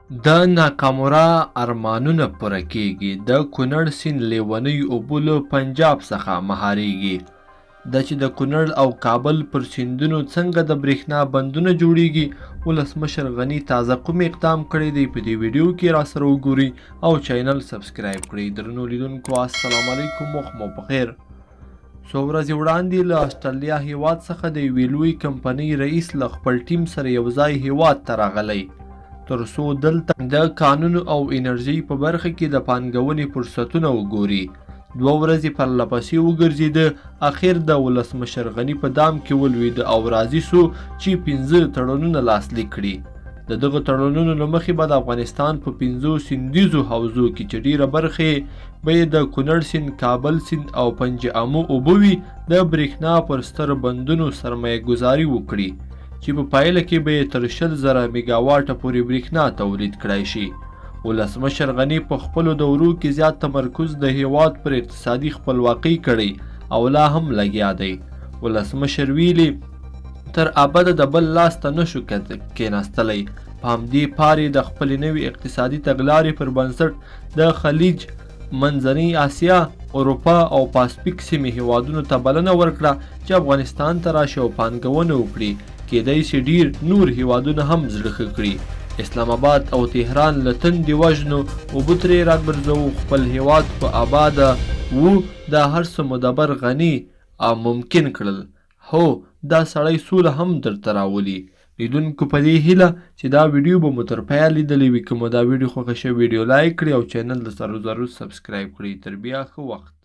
د ناکامورا ارمانونه پوره کیږي. د کونړ سیند لیونی اوبه له پنجاب څخه مهاریږي. چې د کونړ او کابل پر سیندونو څنګه د برېښنا بندونه جوړیږي، ولسمشر غني تازه کوم اقدام کړی دی، په دې ویډیو کې را سره وګورئ او چینل سبسکرایب کړئ. درنو لیدونکو السلام علیکم، وخت مو پخیر. څو ورځې وړاندې له استرالیا هیواد څخه د یوې لوی کمپنۍ رئیس له خپل ټیم سره یو ځای هیواد ته راغلی، تر څو دلته د کانونو او انرژۍ په برخه کې د پانګونې فرصتونه وګوري. 2 ورځې پرله پسې وګرځېده، اخر د ولسمشر غني په دام کې ولوېده او راضي سو چې 15 تړونونه لاسلیک کړي. د دغه تړونونو له مخې به د افغانستان په 5 سیندیزو حوزو کې چې ډېره برخې به یې د کونړ سیند، کابل سیند او پنج امو اوبه وي، د برېښنا پر ستر بندونو سرمایه ګذاري وکړي چې په پایله کې به یې تر 100,000 میګاواټه پورې برېښنا تولید کړای شي. ولسمشر غني په خپلو دورو کې زیات تمرکز د هیواد پر اقتصادي خپلواکۍ کړی او لا هم لګیا دی. ولسمشر ویلي تر ابده د بل لاس ته نشو کېناستلی. په همدې پارې د خپلې نوې اقتصادي تګلارې پر بنسټ د خلیج، منځنۍ اسیا، اروپا او پاسفیک سیمې هیوادونو ته بلنه ورکړه چې افغانستان ته راشي او پانګونه وکړي. کېدای شي ډېر نور هیوادونه هم زړه ښه کړي. اسلام آباد او تهران له تندې وژنو اوبه ترې راګرځوو، خپل هیواد په آباده وو. دا هر څه مدبر غني ممکن کړل. هو، دا سړی سوله هم درته راولي. لیدونکو په دې هیله چې دا ویډیو به مو تر پایه لیدلی وي. که مو دا ویډیو خوښه شوې، ویډیو لایک کړئ او چینل د سره سبسکرایب کړئ. تر بیا ښه وخت.